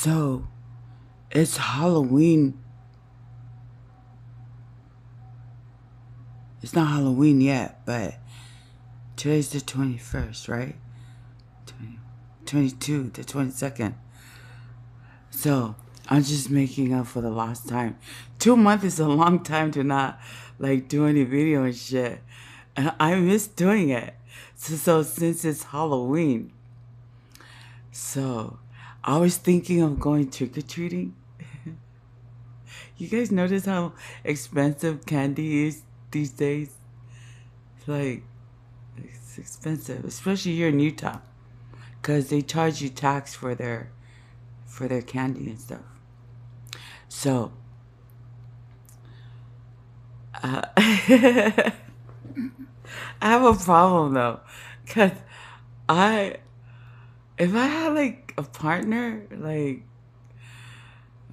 So, it's Halloween. It's not Halloween yet, but today's the 21st, right? 22, the 22nd. So, I'm just making up for the lost time. 2 months is a long time to not, like, do any video and shit. And I miss doing it. So since it's Halloween, so I was thinking of going trick-or-treating. You guys notice how expensive candy is these days? Like, it's expensive, especially here in Utah, because they charge you tax for their candy and stuff. So, I have a problem though, because I if I had like a partner, like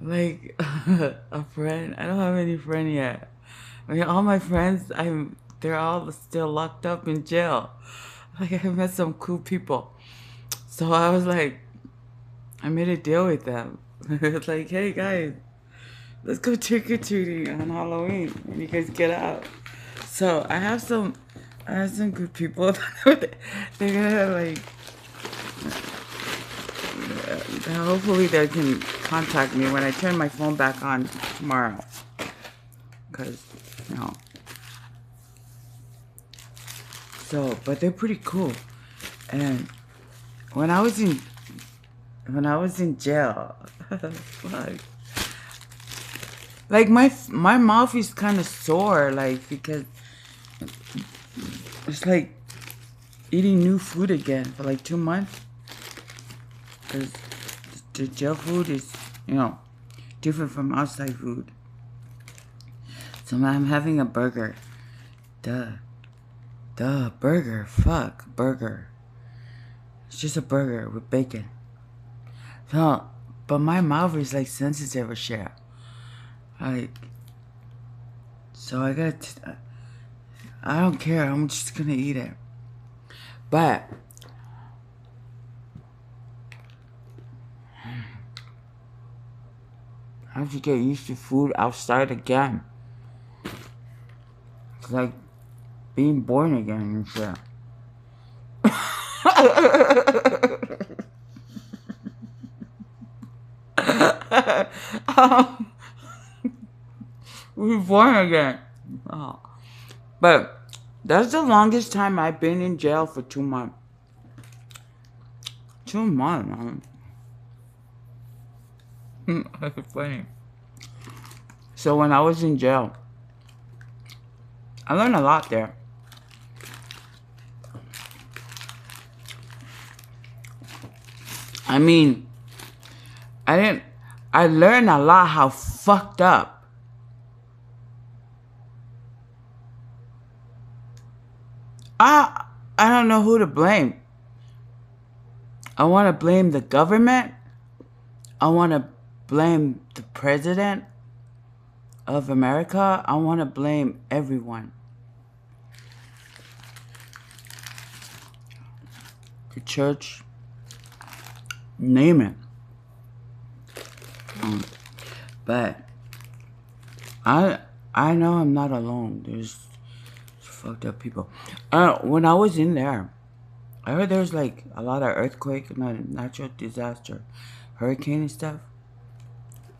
a friend, I don't have any friend yet. I mean, all my friends, they're all still locked up in jail. Like I met some cool people, so I was like, I made a deal with them. It's like, hey guys, let's go trick or treating on Halloween, and you guys get out. So I have some good people. They're gonna like, hopefully they can contact me when I turn my phone back on tomorrow. Cause, you know. So, but they're pretty cool. And when I was in when I was in jail, like, my mouth is kind of sore, like because it's like eating new food again for like 2 months. Cause the jail food is, different from outside food. So I'm having a burger. Duh, burger. Fuck, burger. It's just a burger with bacon. So, but my mouth is like sensitive as shit. Like, so I don't care. I'm just gonna eat it. But I have to get used to food outside again. It's like being born again and shit. We're born again. Oh. But that's the longest time I've been in jail for 2 months. 2 months, man. That's funny. So when I was in jail, I learned a lot there. I mean, I learned a lot how fucked up I don't know who to blame. I want to blame the government. I want to blame the president of America. I want to blame everyone. The church, name it. But I know I'm not alone. There's fucked up people. When I was in there, I heard there's like a lot of earthquake, natural disaster, hurricane and stuff.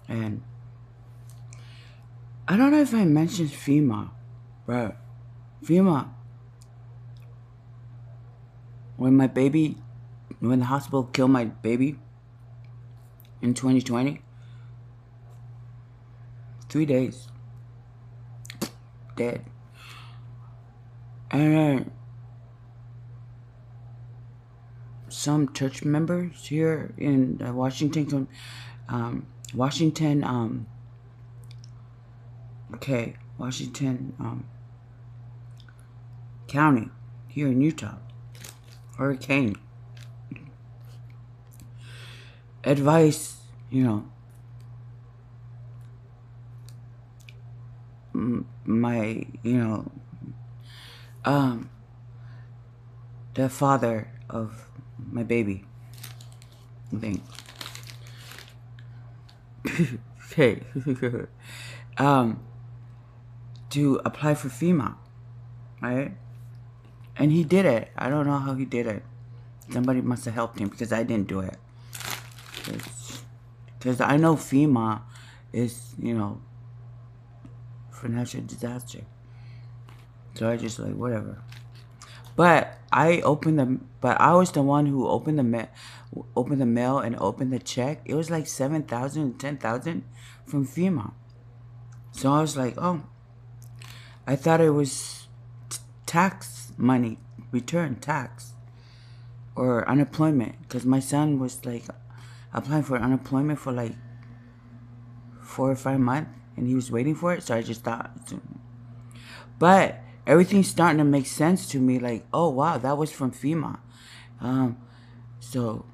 And I don't know if I mentioned FEMA, but FEMA, when the hospital killed my baby in 2020, 3 days, dead. And then some church members here in Washington, Washington County here in Utah, hurricane advice, my, the father of my baby, I think, okay, um, to apply for FEMA, right? And he did it. I don't know how he did it. Somebody must have helped him because I didn't do it. Because I know FEMA is, for natural disaster. So I just like, whatever. But I was the one who opened the mail and opened the check. It was like 7,000, 10,000 from FEMA. So I was like, oh, I thought it was tax money, return tax, or unemployment. Because my son was like applying for unemployment for like 4 or 5 months, and he was waiting for it. So I just thought, but everything's starting to make sense to me. Like, oh wow, that was from FEMA. So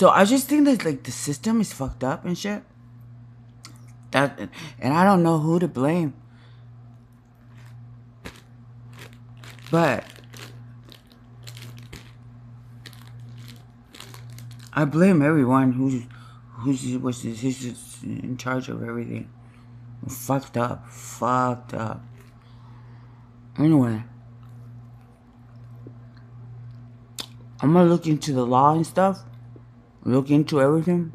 I just think that like the system is fucked up and shit. And I don't know who to blame. But I blame everyone who's in charge of everything. Fucked up. Anyway, I'm gonna look into the law and stuff. Look into everything.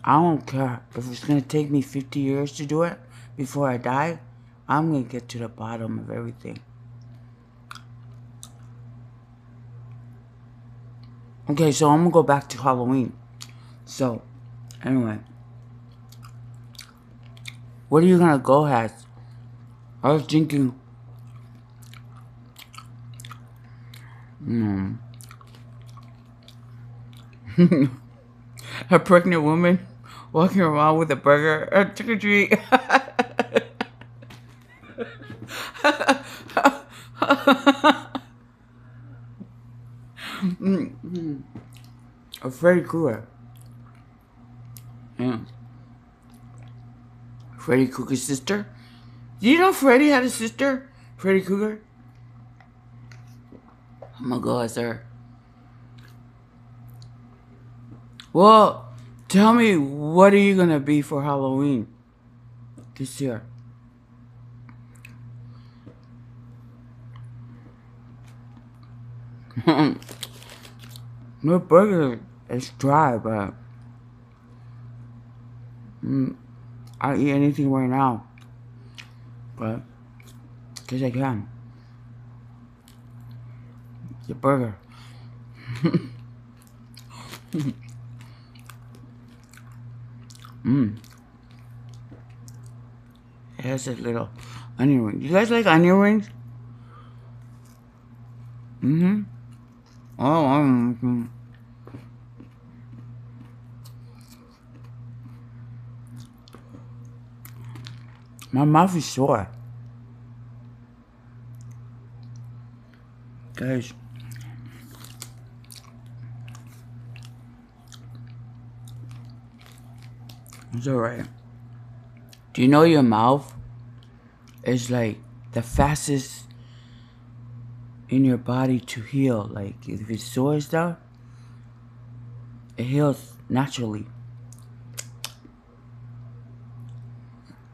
I don't care if it's gonna take me 50 years to do it before I die. I'm gonna get to the bottom of everything. Okay, so I'm gonna go back to Halloween. So, anyway, what are you gonna go as? I was thinking, a pregnant woman walking around with a burger. Trick or treat. A Freddy Krueger. Yeah. Freddy Krueger's sister. Do you know Freddy had a sister? Freddy Krueger? I'm gonna go as her. Well, tell me, what are you gonna be for Halloween this year? No burger is dry, but I'll eat anything right now. But, because I can. The burger. It has a little onion ring. You guys like onion rings? Oh, my mouth is sore. Guys. It's alright. Do you know your mouth is like the fastest in your body to heal? Like if it's sore and stuff, it heals naturally.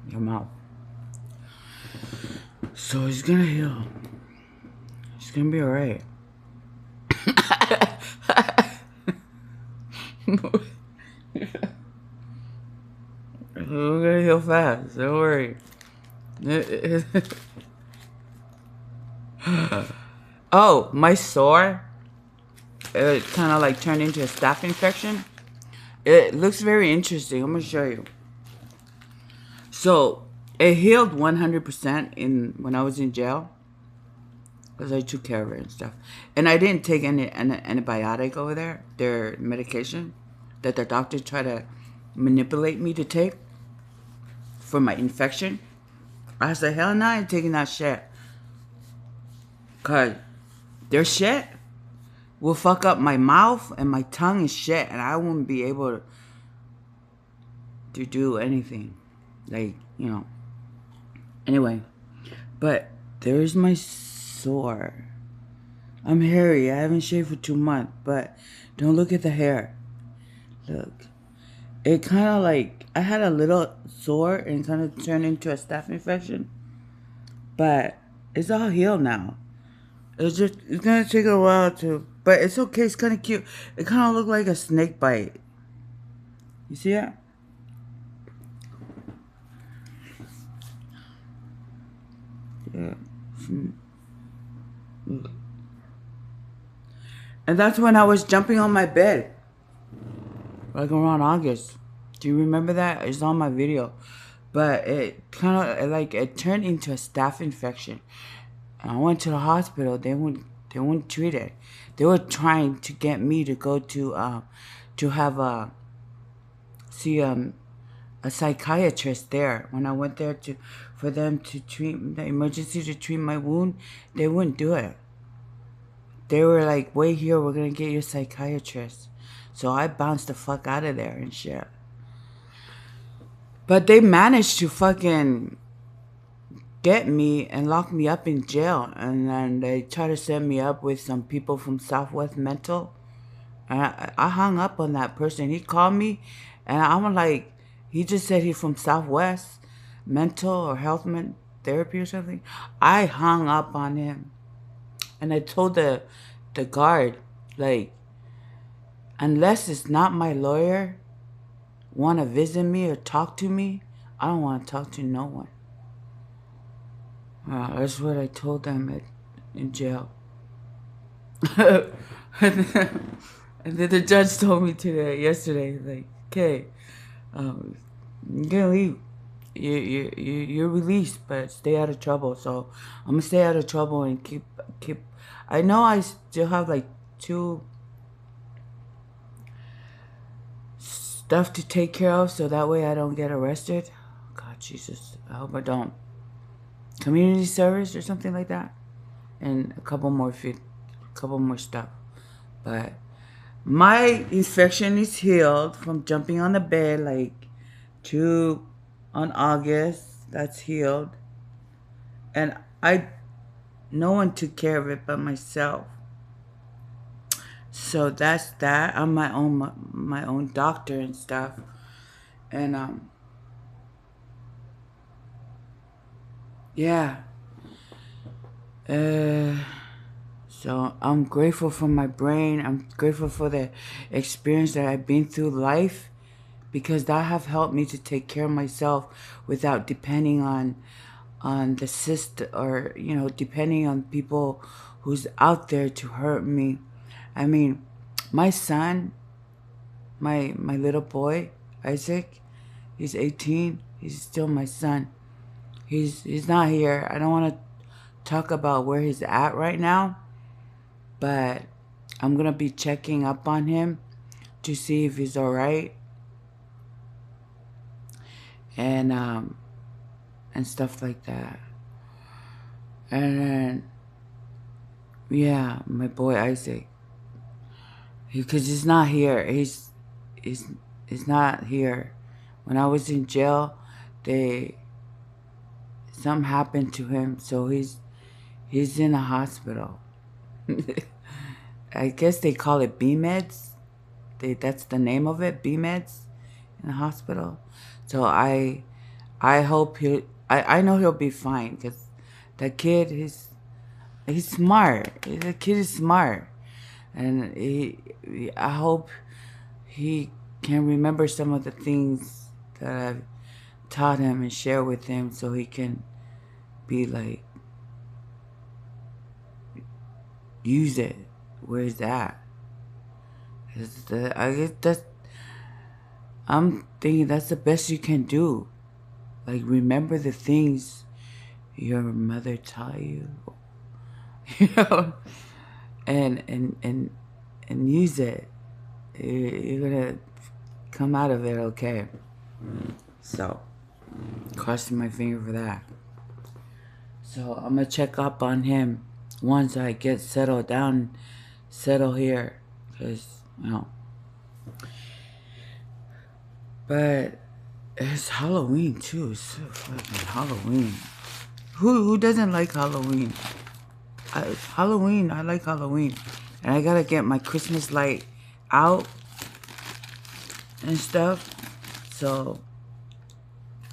Your mouth. So it's gonna heal. It's gonna be alright. We're gonna heal fast. Don't worry. Oh, my sore. It kind of like turned into a staph infection. It looks very interesting. I'm gonna show you. So it healed 100% when I was in jail, because I took care of it and stuff. And I didn't take any antibiotic over there. Their medication that the doctor tried to manipulate me to take for my infection. I said, hell no, I ain't taking that shit. Because their shit will fuck up my mouth and my tongue and shit, and I won't be able to do anything. Like, Anyway, but there's my sore. I'm hairy. I haven't shaved for 2 months, but don't look at the hair. Look. it kind of like, I had a little sore and kind of turned into a staph infection. But it's all healed now. It's gonna take a while to, but it's okay. It's kind of cute. It kind of looked like a snake bite. You see it? Yeah. And that's when I was jumping on my bed. Like around August. Do you remember that? It's on my video. But it kind of like it turned into a staph infection. And I went to the hospital. They wouldn't treat it. They were trying to get me to go to have a see a psychiatrist there. When I went there to for them to treat the emergency to treat my wound, they wouldn't do it. They were like, "Wait here. We're gonna get you a psychiatrist." So I bounced the fuck out of there and shit. But they managed to fucking get me and lock me up in jail. And then they tried to set me up with some people from Southwest Mental. And I hung up on that person. He called me and I'm like, he just said he's from Southwest Mental or Therapy or something. I hung up on him. And I told the guard, like, unless it's not my lawyer want to visit me or talk to me, I don't want to talk to no one. That's what I told them in jail. And then the judge told me yesterday, like, okay, you're gonna leave. You're released, but stay out of trouble. So I'm gonna stay out of trouble and keep. I know I still have like 2 stuff to take care of, so that way I don't get arrested. God, Jesus, I hope I don't. Community service or something like that, and a couple more stuff. But my infection is healed from jumping on the bed like on August. That's healed, and no one took care of it but myself. So that's that. I'm my own doctor and stuff, and yeah. So I'm grateful for my brain. I'm grateful for the experience that I've been through life, because that have helped me to take care of myself without depending on the system, or depending on people who's out there to hurt me. I mean, my son, my little boy Isaac, he's 18. He's still my son. He's not here. I don't want to talk about where he's at right now, but I'm gonna be checking up on him to see if he's all right, and stuff like that. And then, yeah, my boy Isaac, because he's not here. He's not here. When I was in jail, something happened to him, so he's in a hospital. I guess they call it B-Meds. That's the name of it, B-Meds, in the hospital. So I hope I know he'll be fine, because that kid, he's smart. The kid is smart, and I hope he can remember some of the things that I've taught him and share with him, so he can be like, use it. Where's that? I guess I'm thinking that's the best you can do. Like, remember the things your mother taught you, and use it. You're gonna come out of it okay. So, crossing my finger for that. So I'm gonna check up on him once I get settle here, because But it's Halloween too. It's so fucking Halloween. Who doesn't like Halloween? Halloween. I like Halloween, and I gotta get my Christmas light out and stuff. So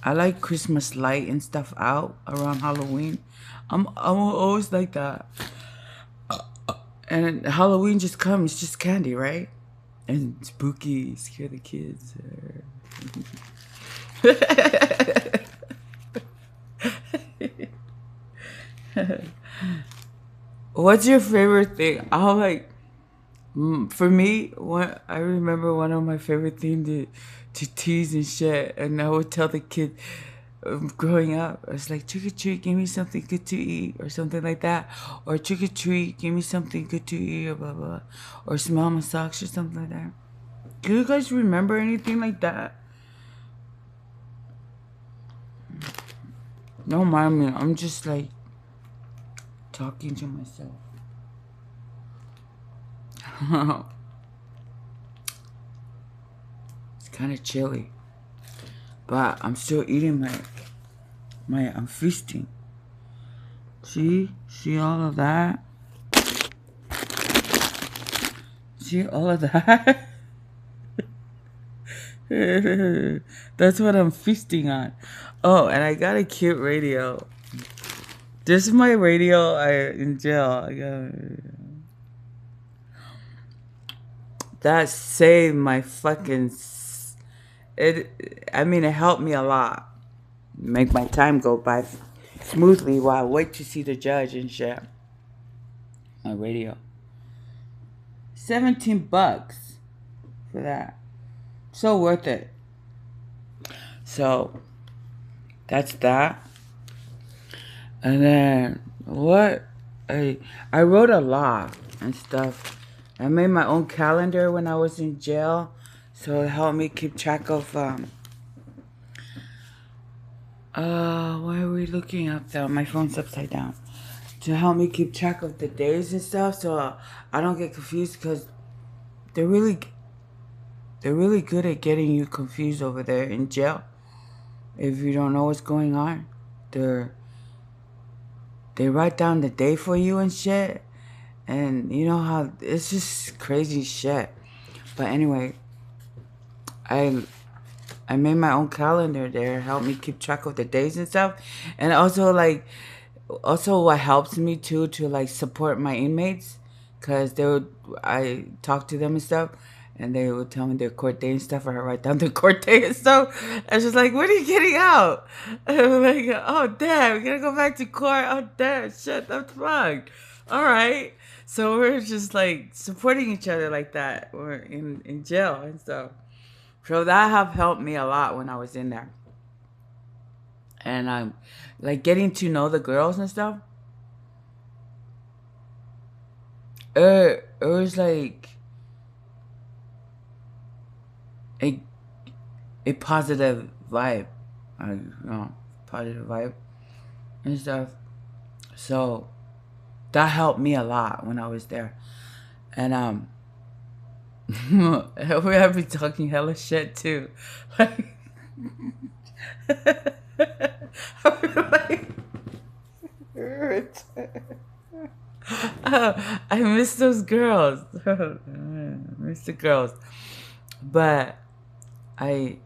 I like Christmas light and stuff out around Halloween. I'm always like that. And Halloween just comes, just candy, right? And spooky, scare the kids. What's your favorite thing? I'll like for me. I remember one of my favorite things to tease and shit, and I would tell the kid growing up, I was like, trick or treat, give me something good to eat, or something like that, or trick or treat, give me something good to eat, or blah blah, or smell my socks, or something like that. Do you guys remember anything like that? Don't mind me. I'm just like talking to myself. It's kind of chilly, but I'm still eating I'm feasting. See all of that? See all of that? That's what I'm feasting on. Oh, and I got a cute radio. This is my radio in jail. That saved my fucking... it helped me a lot. Make my time go by smoothly while I wait to see the judge and shit. My radio. $17 for that. So worth it. So that's that. And then what? I wrote a lot and stuff. I made my own calendar when I was in jail, so it helped me keep track of why are we looking up there? My phone's upside down. To help me keep track of the days and stuff, so I don't get confused, because they're really good at getting you confused over there in jail. If you don't know what's going on, they write down the day for you and shit, and you know how it's just crazy shit. But anyway, I made my own calendar there, helped me keep track of the days and stuff, and also what helps me too to like support my inmates, because I talk to them and stuff, and they would tell me their court day and stuff, or I write down their court day and stuff. I was just like, when are you getting out? And I'm like, oh damn, we're gonna go back to court. Oh damn, shit, that's fucked. All right, so we're just like supporting each other like that. We're in jail and stuff. So that have helped me a lot when I was in there. And I'm like getting to know the girls and stuff. It was like a positive vibe. Positive vibe and stuff. So that helped me a lot when I was there. And we have been talking hella shit too. Like, I miss those girls. I miss the girls. But I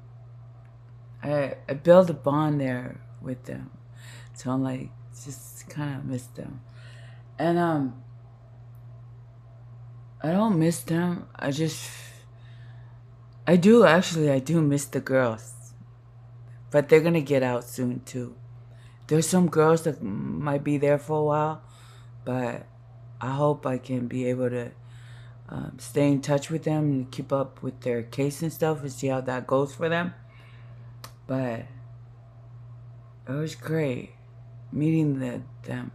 built a bond there with them. So I'm like, just kind of miss them. And I don't miss them. I do miss the girls. But they're gonna get out soon too. There's some girls that might be there for a while, but I hope I can be able to stay in touch with them and keep up with their case and stuff and see how that goes for them. But it was great meeting them,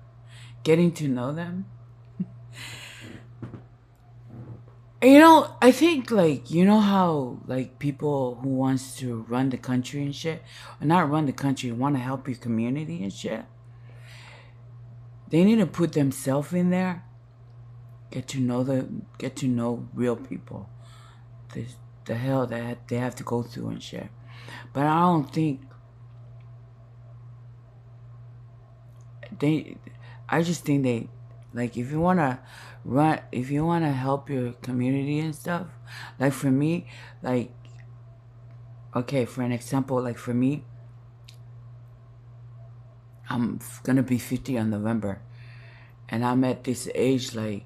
getting to know them. And I think, like, you know how, like, people who wants to run the country and shit, or not run the country, want to help your community and shit, they need to put themselves in there, get to know real people, the hell that they have to go through and shit. But I just think they, like, if you want to help your community and stuff, like for me, like, Okay, for an example, like for me, I'm gonna be 50 on November, and I'm at this age like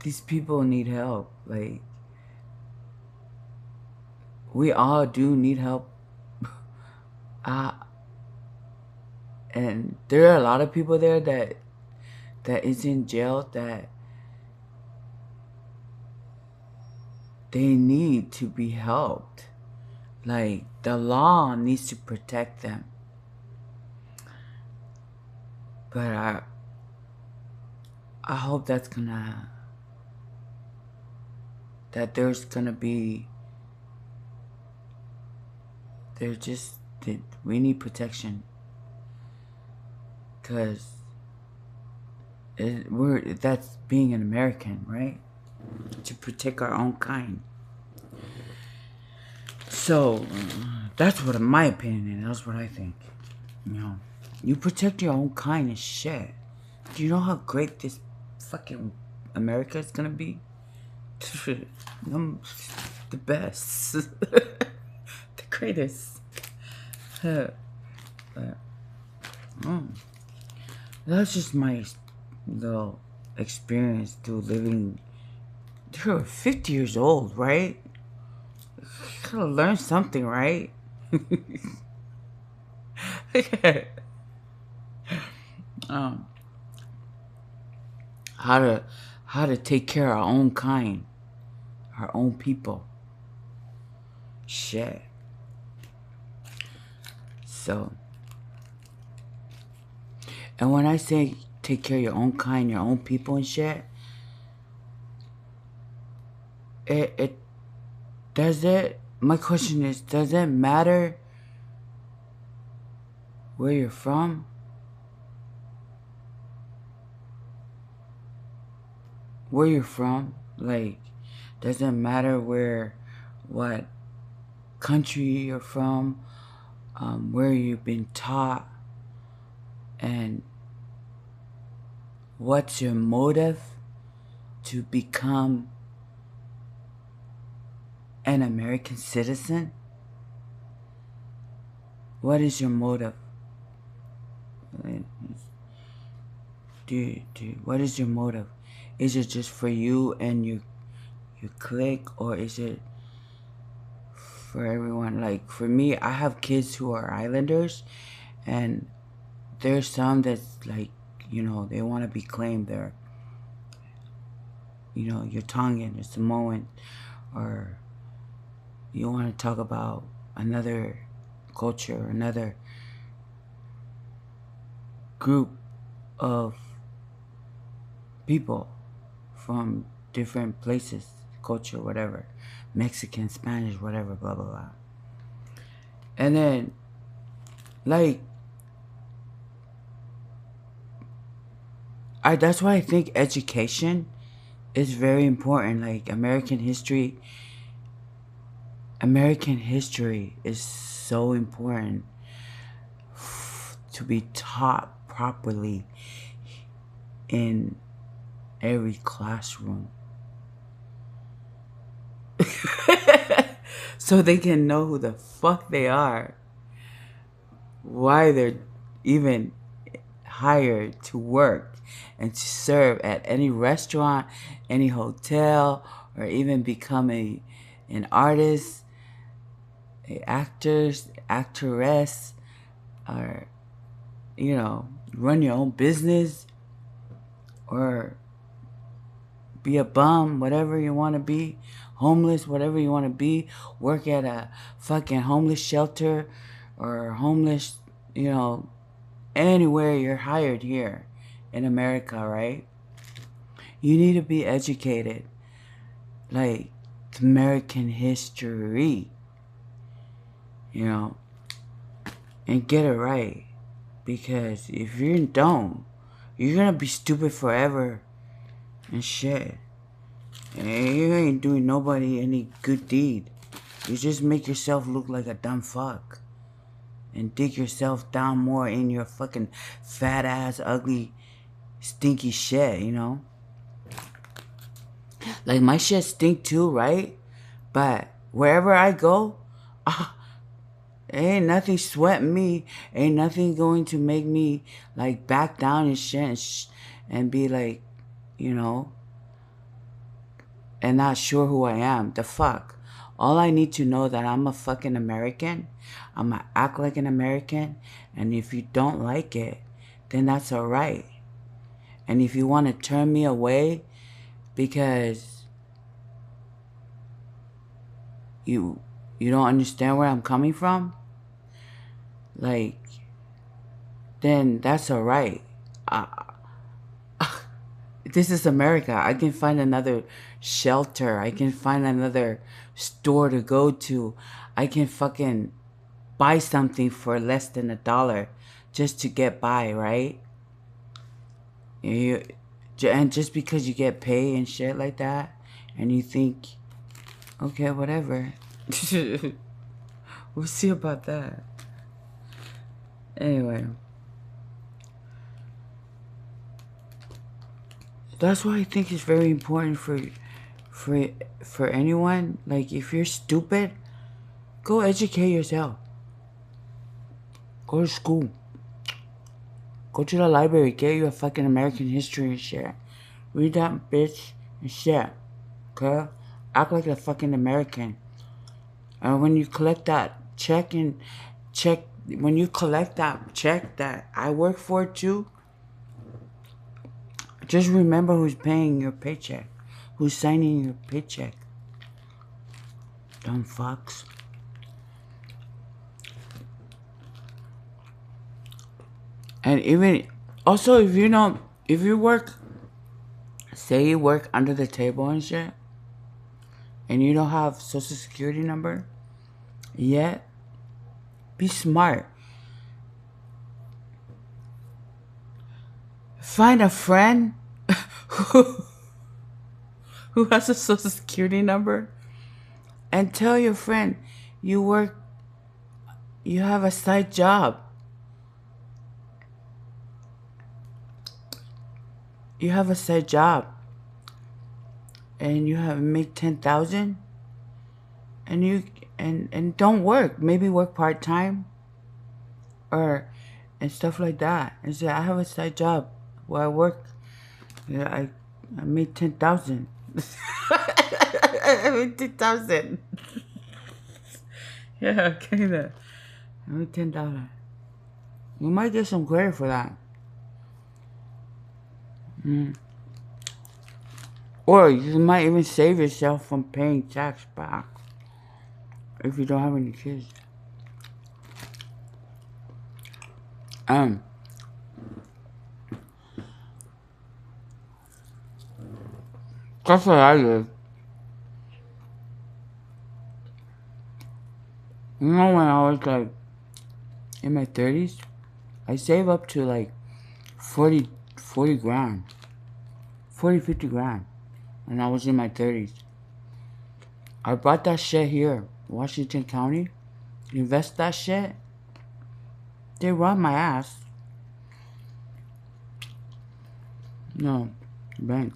these people need help. Like we all do need help. Uh, and there are a lot of people there that is in jail that they need to be helped. Like the law needs to protect them. But I hope that there's gonna be that we need protection, cause that's being an American, right? To protect our own kind. So that's what my opinion is. That's what I think. You protect your own kind and shit. Do you know how great this fucking America is gonna be? I'm the best, the greatest. That's just my little experience through living. You're 50 years old, right? Gotta learn something, right? um, how to take care of our own kind, our own people. Shit. So, and when I say take care of your own kind, your own people and shit, it does it. My question is, does it matter where you're from? Where you're from? Like, does it matter what country you're from, where you've been taught, and what's your motive to become an American citizen? What is your motive? What is your motive? Is it just for you and your clique, or is it for everyone? Like for me, I have kids who are islanders, and there's some that's like, they want to be claimed. They're, you're Tongan or Samoan, or you want to talk about another culture, another group of people from different places, culture, whatever, Mexican, Spanish, whatever, blah, blah, blah. And then, like, that's why I think education is very important. Like, American history is so important to be taught properly in every classroom. So they can know who the fuck they are, why they're even hired to work and to serve at any restaurant, any hotel, or even become an artist, a actress, or run your own business, or be a bum, whatever you want to be, homeless, whatever you want to be, work at a fucking homeless shelter, or homeless, anywhere you're hired here in America, right? You need to be educated. Like, it's American history, and get it right. Because if you don't, you're gonna be stupid forever and shit. And you ain't doing nobody any good deed. You just make yourself look like a dumb fuck. And dig yourself down more in your fucking fat ass, ugly, stinky shit, Like, my shit stink too, right? But wherever I go, ain't nothing sweating me. Ain't nothing going to make me, like, back down and shit and be like, you know, and not sure who I am. The fuck? All I need to know that I'm a fucking American. I'm gonna act like an American. And if you don't like it, then that's alright. And if you want to turn me away because you you don't understand where I'm coming from, like, then that's alright. This is America. I can find another shelter. I can find another store to go to. I can fucking buy something for less than $1 just to get by, right? You, and just because you get paid and shit like that, and you think, okay, whatever. We'll see about that. Anyway. That's why I think it's very important for anyone. Like, if you're stupid, go educate yourself. Go to school. Go to the library. Get you a fucking American history and shit. Read that bitch and shit. Okay? Act like a fucking American. And when you collect that check when you collect that check that I work for too, just remember who's paying your paycheck. Who's signing your paycheck. Dumb fucks. And even, also, if you work, say you work under the table and shit, and you don't have social security number yet, be smart. Find a friend who has a social security number and tell your friend you have a side job. You have a side job and you make 10,000 and you and don't work. Maybe work part-time or and stuff like that. And say, I have a side job where I work. Yeah, I made 10,000. I made 10,000. Yeah, kinda. I made $10. You might get some credit for that. Or you might even save yourself from paying tax back if you don't have any kids. That's what I did. You know, when I was like in my 30s, I saved up to like 40 grand. 50 grand. When I was in my 30s. I bought that shit here, Washington County. Invest that shit. They robbed my ass. No, bank.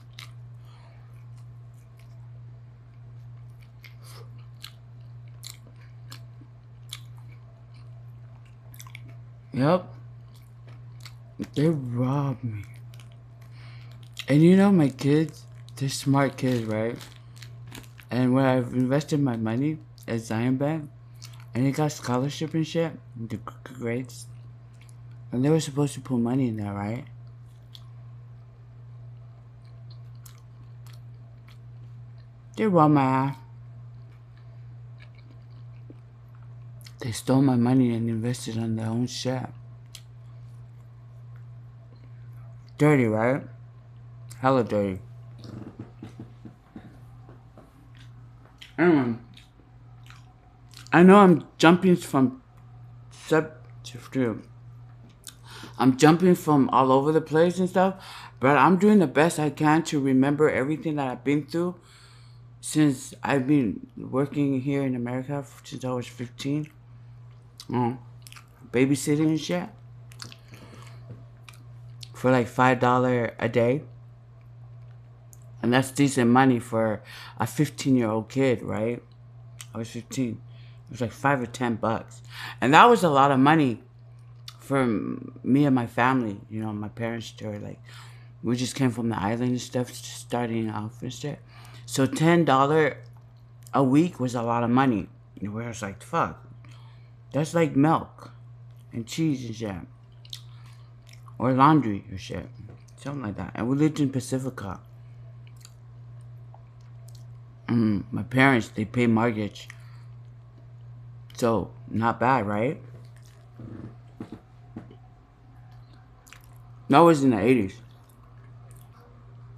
Yep. They robbed me. And you know, my kids, they're smart kids, right? And when I've invested my money at Zion Bank, and they got scholarship and shit, the grades, and they were supposed to put money in there, right? They robbed my ass. They stole my money and invested on their own shit. Dirty, right? Hella dirty. Anyway, I know I'm jumping from I'm jumping from all over the place and stuff, but I'm doing the best I can to remember everything that I've been through since I've been working here in America since I was 15. Babysitting and shit for like $5 a day. And that's decent money for a 15-year-old kid, right? I was 15. It was like $5 or $10. And that was a lot of money for me and my family. You know, my parents were like, we just came from the island and stuff, just starting off and shit. So $10 a week was a lot of money. And we was like, fuck, that's like milk and cheese and shit. Or laundry or shit. Something like that. And we lived in Pacifica. My parents, they pay mortgage. So, not bad, right? That was in the 80s.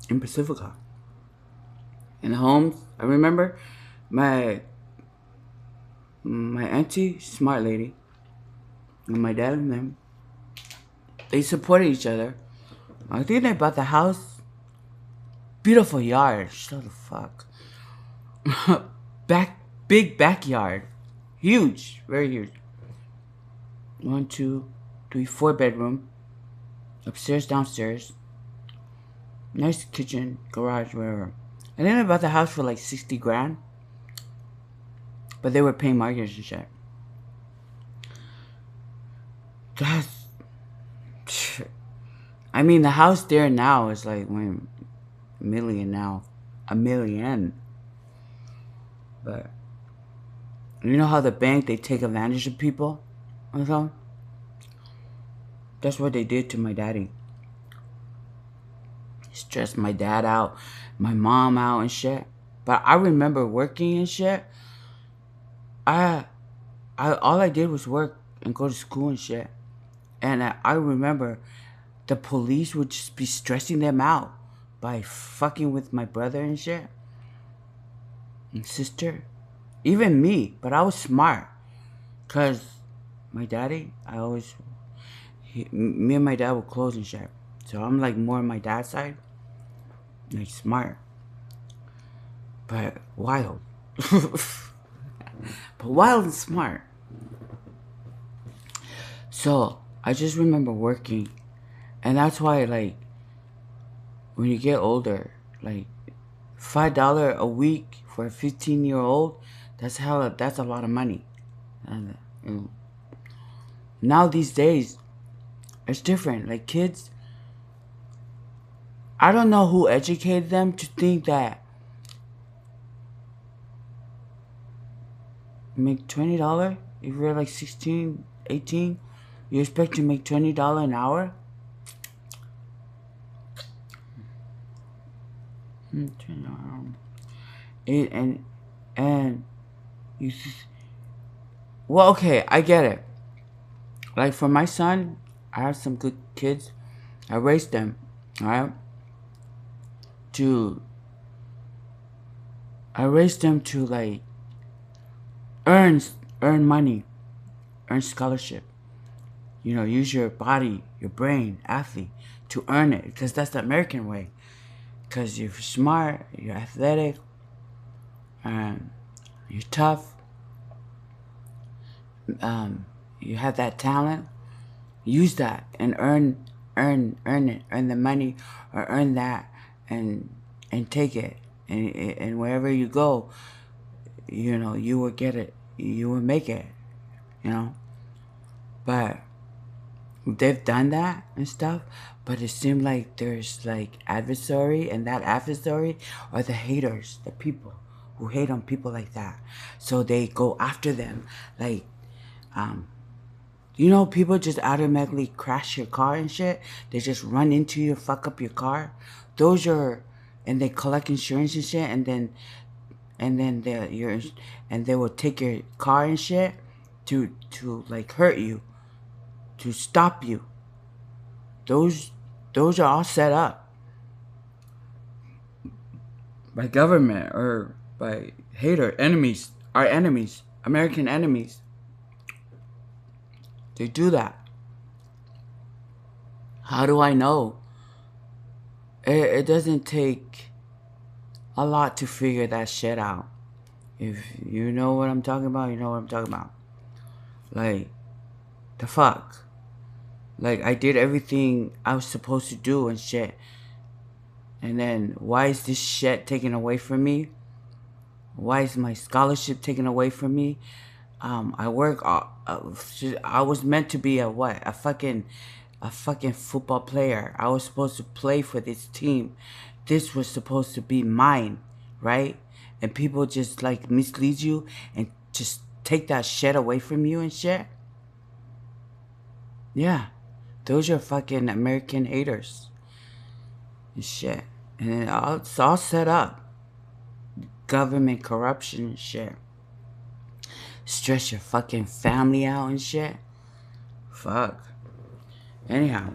In Pacifica. In homes, I remember my auntie, smart lady, and my dad and them, they supported each other. I think they bought the house. Beautiful yard. Shut the fuck. Big backyard. Huge. Very huge. 1, 2, 3, 4 bedroom. Upstairs, downstairs. Nice kitchen, garage, whatever. And then they bought the house for like 60 grand. But they were paying mortgage and shit. That's... I mean, the house there now is like $1 million now. $1 million. But you know how the bank, they take advantage of people? Or something? That's what they did to my daddy. Stressed my dad out, my mom out and shit. But I remember working and shit. I all I did was work and go to school and shit. And I remember the police would just be stressing them out by fucking with my brother and shit. And sister. Even me. But I was smart. Because my daddy, me and my dad were close and shit. So I'm like more on my dad's side. Like smart. But wild. But wild and smart. So I just remember working. And that's why, like, when you get older, like, $5 a week for a 15-year-old, that's a lot of money. And now these days, it's different. Like, kids, I don't know who educated them to think that you make $20 if you're like 16, 18, you expect to make $20 an hour? And you, well, okay, I get it. Like for my son, I have some good kids. I raised them, alright? I raised them to like earn money, earn scholarship. You know, use your body, your brain, athlete, to earn it, because that's the American way. Because you're smart, you're athletic, you're tough, you have that talent. Use that and earn it, earn the money, or earn that, and take it, and wherever you go, you know, you will get it, you will make it, you know. But they've done that and stuff, but it seemed like there's like adversary, and that adversary are the haters, the people who hate on people like that. So they go after them, like, you know, people just automatically crash your car and shit. They just run into you, fuck up your car. Those are, and they collect insurance and shit, and then they will take your car and shit to like hurt you, to stop you. Those are all set up by government or by enemies, our enemies, American enemies. They do that. How do I know? It doesn't take a lot to figure that shit out. If you know what I'm talking about, you know what I'm talking about. Like, the fuck? Like, I did everything I was supposed to do and shit. And then why is this shit taken away from me? Why is my scholarship taken away from me? I work. I was meant to be a what? A fucking football player. I was supposed to play for this team. This was supposed to be mine, right? And people just like mislead you and just take that shit away from you and shit. Yeah, those are fucking American haters and shit. And it's all set up. Government corruption and shit. Stress your fucking family out and shit. Fuck. Anyhow,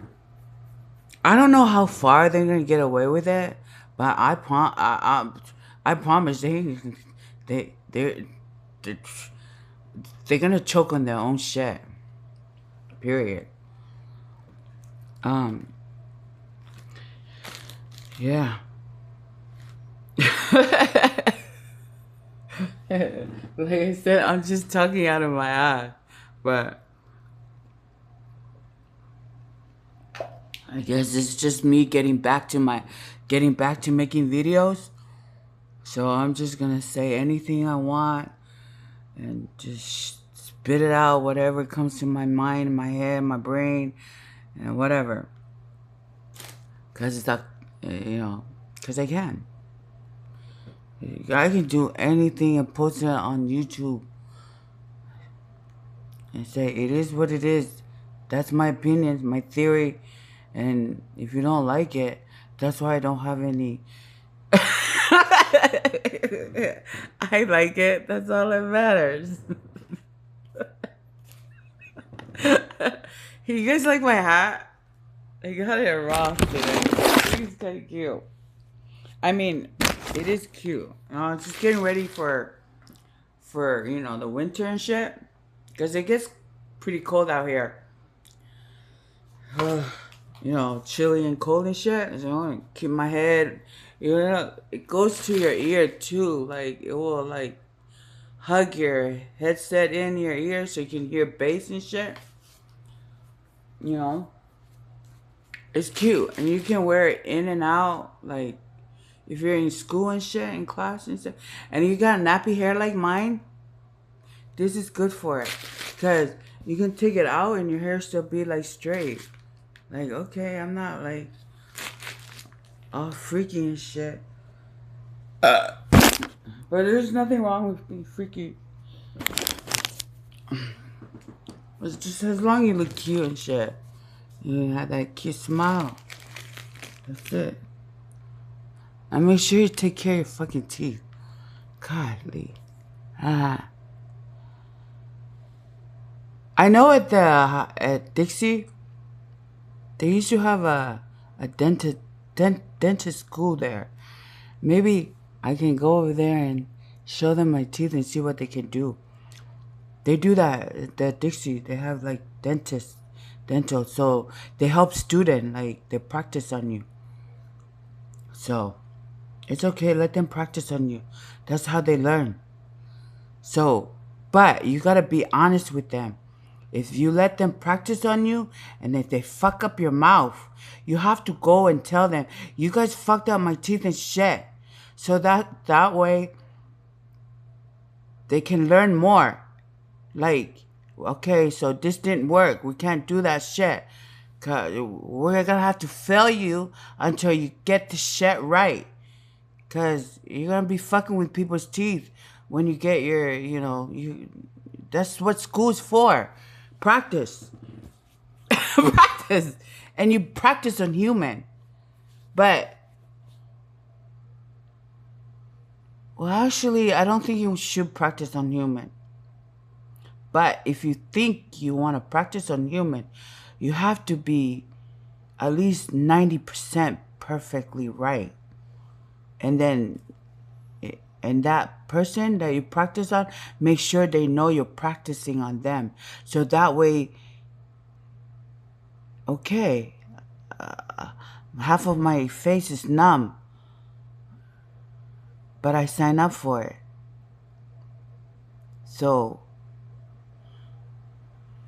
I don't know how far they're gonna get away with it, but I promise they they they're gonna choke on their own shit. Period. Um. Yeah. Like I said, I'm just talking out of my eye, but I guess it's just me getting back to making videos. So I'm just gonna say anything I want and just spit it out, whatever comes to my mind, my head, my brain, and whatever. Cause it's like, cause I can. I can do anything and post it on YouTube and say it is what it is. That's my opinion, my theory, and if you don't like it, that's why I don't have any. I like it. That's all that matters. You guys like my hat? I got it raw today. I think it's kind of cute. I mean, it is cute. I'm just getting ready for the winter and shit, cause it gets pretty cold out here. Chilly and cold and shit. So keep my head. It goes to your ear too. Like it will like hug your headset in your ear so you can hear bass and shit. It's cute and you can wear it in and out. Like if you're in school and shit, in class and stuff, and you got nappy hair like mine, this is good for it. Cause you can take it out and your hair still be like straight. Like, okay, I'm not like all freaky and shit. But there's nothing wrong with being freaky. It's just as long as you look cute and shit. You have that cute smile. That's it. And make sure you take care of your fucking teeth. Godly. I know at Dixie, they used to have a dentist school there. Maybe I can go over there and show them my teeth and see what they can do. They do that at Dixie. They have like dental. So they help students, like they practice on you. So it's okay. Let them practice on you. That's how they learn. So, but you gotta be honest with them. If you let them practice on you and if they fuck up your mouth, you have to go and tell them, you guys fucked up my teeth and shit. So that way they can learn more. Like, okay, so this didn't work. We can't do that shit. 'Cause we're gonna have to fail you until you get the shit right. 'Cause you're gonna be fucking with people's teeth when you get your, that's what school's for. Practice. Practice. And you practice on human. But, well, actually, I don't think you should practice on human. But if you think you want to practice on human, you have to be at least 90% perfectly right. And then, and that person that you practice on, make sure they know you're practicing on them. So that way, okay, half of my face is numb, but I sign up for it. So,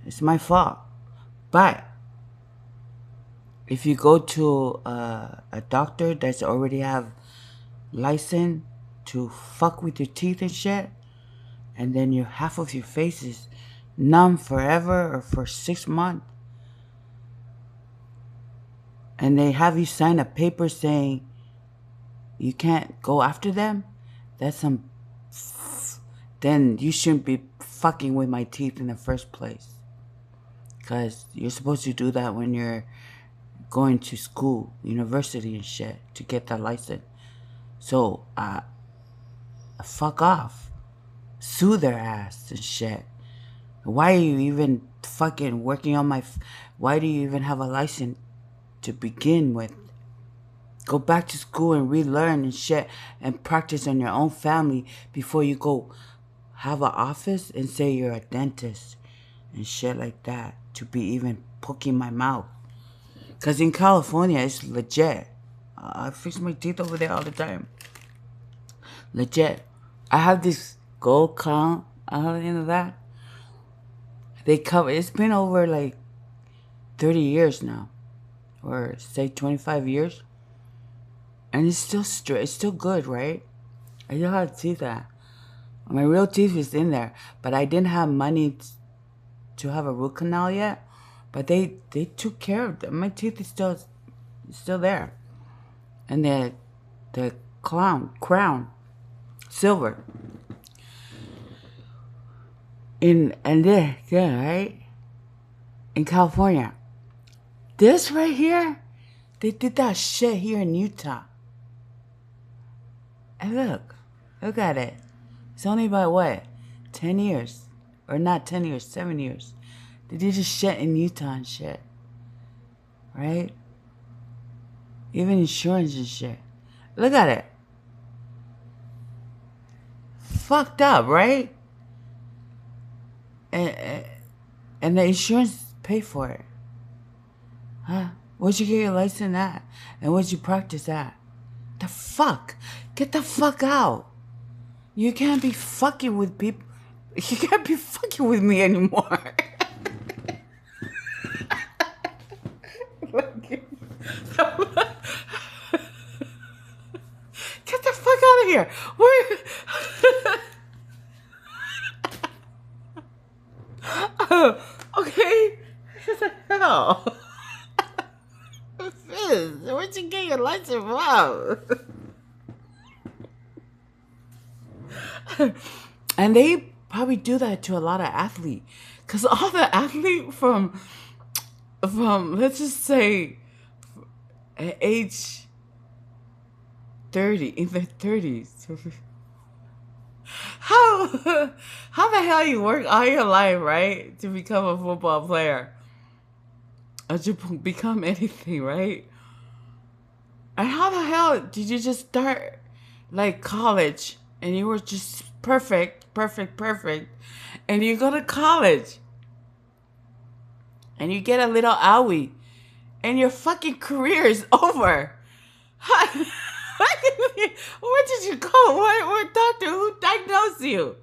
it's my fault. But if you go to a doctor that's already have license to fuck with your teeth and shit, and then your half of your face is numb forever or for 6 months, and they have you sign a paper saying you can't go after them, that's some. Then you shouldn't be fucking with my teeth in the first place. Because you're supposed to do that when you're going to school, university and shit, to get that license. So, fuck off. Sue their ass and shit. Why are you even fucking working on my. Why do you even have a license to begin with? Go back to school and relearn and shit and practice on your own family before you go have an office and say you're a dentist and shit like that to be even poking my mouth. Because in California, it's legit. I fix my teeth over there all the time. Legit. I have this gold crown out of that. They cover. It's been over like 30 years now. Or say 25 years. And it's still straight. It's still good, right? I know how to see that. My real teeth is in there. But I didn't have money to have a root canal yet. But they took care of them. My teeth is still there. And the crown, silver. And there, right? In California. This right here, they did that shit here in Utah. And look at it. It's only about what? 10 years. Or not 10 years, 7 years. They did this shit in Utah and shit. Right? Even insurance and shit. Look at it. Fucked up, right? And the insurance pay for it. Huh? Where'd you get your license at? And where'd you practice at? The fuck? Get the fuck out. You can't be fucking with people. You can't be fucking with me anymore. Get the fuck out of here. Where? Okay. What the hell? Where'd you get your license from? And they probably do that to a lot of athletes. Because all the athletes from, let's just say, at age 30, in their 30s. How the hell you work all your life, right? To become a football player. Or to become anything, right? And how the hell did you just start like college and you were just perfect, and you go to college and you get a little owie and your fucking career is over? Where did you go? What doctor? Who diagnosed you?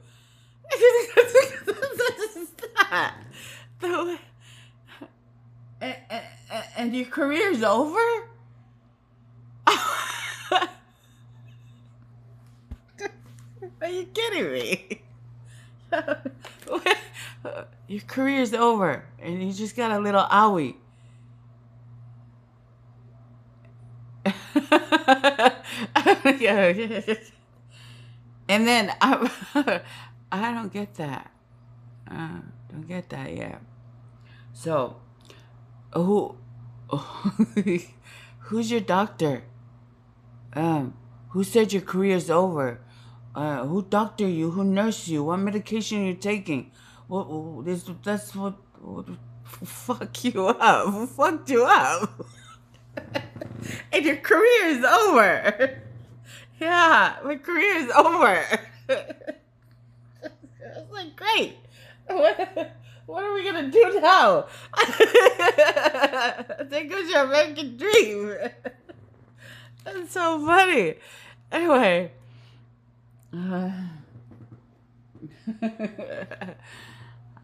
And your career is over? Are you kidding me? Your career is over and you just got a little owie. And then I don't get that. Don't get that yet. So, who's your doctor? Who said your career is over? Who doctor you? Who nurse you? What medication you're taking? That's what fuck you up. Who fucked you up? And your career is over. Yeah, my career is over. It's like, great. What are we gonna do now? There goes your American dream. That's so funny. Anyway.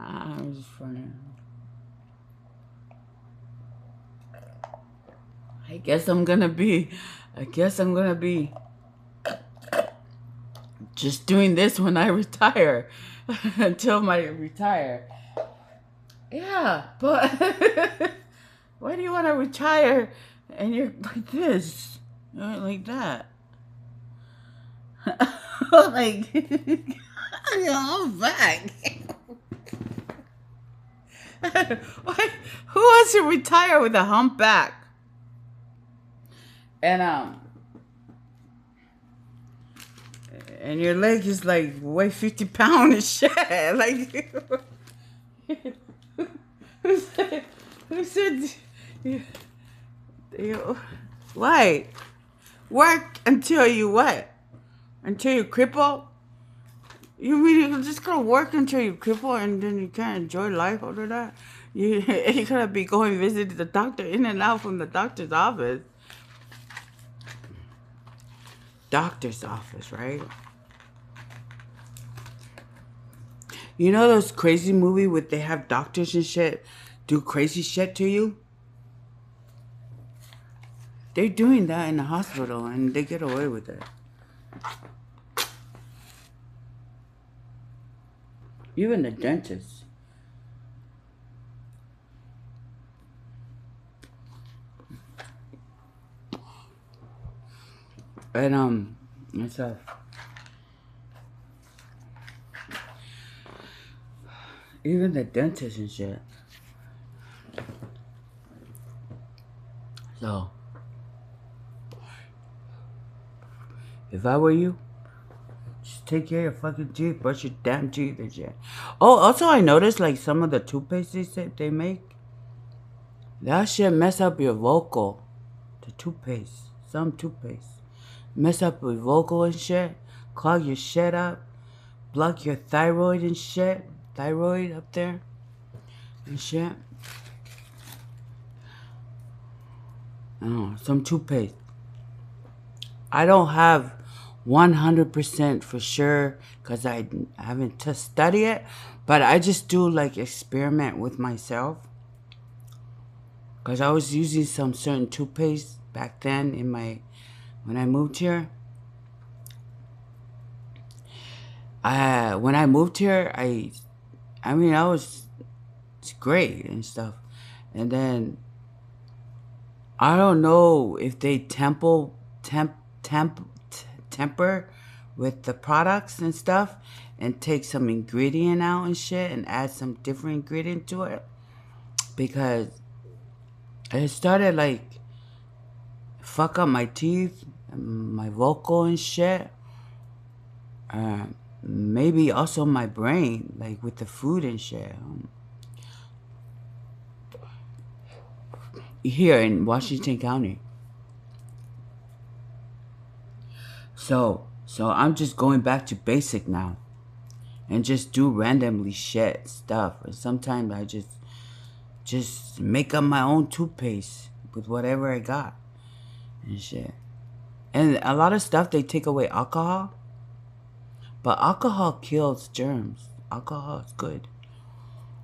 I'm just funny. I guess I'm gonna be, I guess I'm gonna be just doing this when I retire until I retire. Yeah, but why do you want to retire and you're like this, like that? Like, I'm back. Why, who wants to retire with a humpback? And and your leg is like weigh 50 pounds and shit. Like, who said? Who said? You, why? Work until you what? Until you cripple? You mean you're just gonna work until you cripple and then you can't enjoy life after that? You're gonna be going visit the doctor in and out from the doctor's office. Doctor's office, right? You know those crazy movie where they have doctors and shit do crazy shit to you? They're doing that in the hospital and they get away with it. Even the dentist. And it's even the dentist and shit. So, if I were you, just take care of your fucking teeth, brush your damn teeth and shit. Oh, also I noticed like some of the toothpaste they make, that shit mess up your vocal. The toothpaste, some toothpaste, mess up your vocal and shit, clog your shit up, block your thyroid and shit, thyroid up there and shit. Oh, some toothpaste. I don't have 100% for sure because I haven't studied it, but I just do like experiment with myself. Because I was using some certain toothpaste back then when I moved here. When I moved here, I mean, it's great and stuff. And then, I don't know if they temper with the products and stuff and take some ingredient out and shit and add some different ingredient to it. Because it started like fuck up my teeth, my vocal and shit. Maybe also my brain, like with the food and shit. Here in Washington County. So I'm just going back to basic now. And just do randomly shit stuff. And sometimes I just make up my own toothpaste with whatever I got and shit. And a lot of stuff they take away alcohol, but alcohol kills germs. Alcohol is good,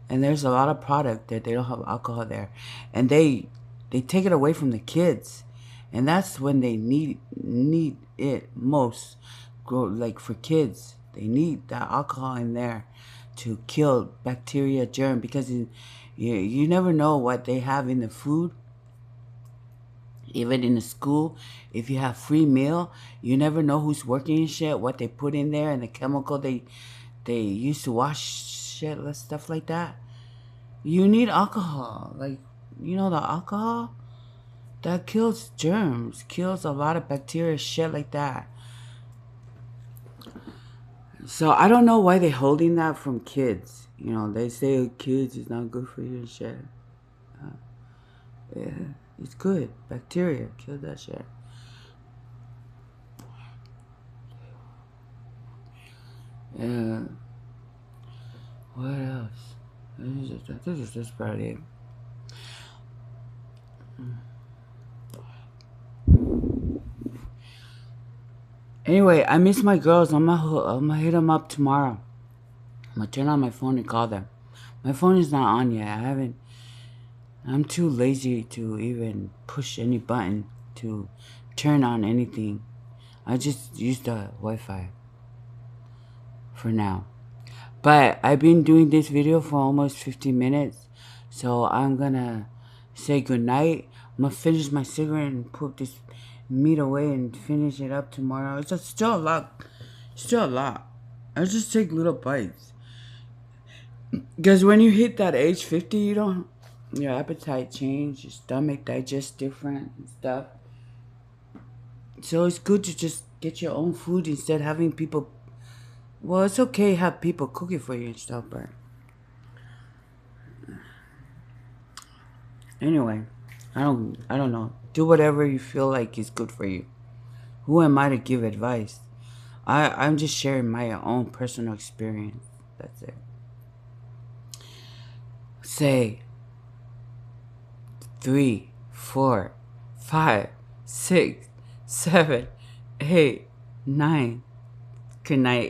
and there's a lot of product that they don't have alcohol there, and they take it away from the kids, and that's when they need it most. Like for kids, they need that alcohol in there to kill bacteria, germ, because you never know what they have in the food. Even in the school, if you have free meal, you never know who's working and shit, what they put in there, and the chemical they use to wash shit, stuff like that. You need alcohol, like the alcohol that kills germs, kills a lot of bacteria, shit like that. So I don't know why they're holding that from kids. They say kids is not good for you and shit. Yeah, it's good. Bacteria, kill that shit. Yeah. What else? This is just about it. Anyway, I miss my girls. I'm gonna hit them up tomorrow. I'm gonna turn on my phone and call them. My phone is not on yet. I haven't. I'm too lazy to even push any button to turn on anything. I just use the Wi-Fi for now. But I've been doing this video for almost 50 minutes. So I'm gonna say goodnight. I'm gonna finish my cigarette and put this meat away and finish it up tomorrow. It's just still a lot. Still a lot. I just take little bites. Because when you hit that age 50, you don't, your appetite change, your stomach digests different and stuff. So it's good to just get your own food instead of having people. Well, it's okay to have people cook it for you and stuff, but anyway, I don't know. Do whatever you feel like is good for you. Who am I to give advice? I'm just sharing my own personal experience. That's it. Say 3, 4, 5, 6, 7, 8, 9. Good night.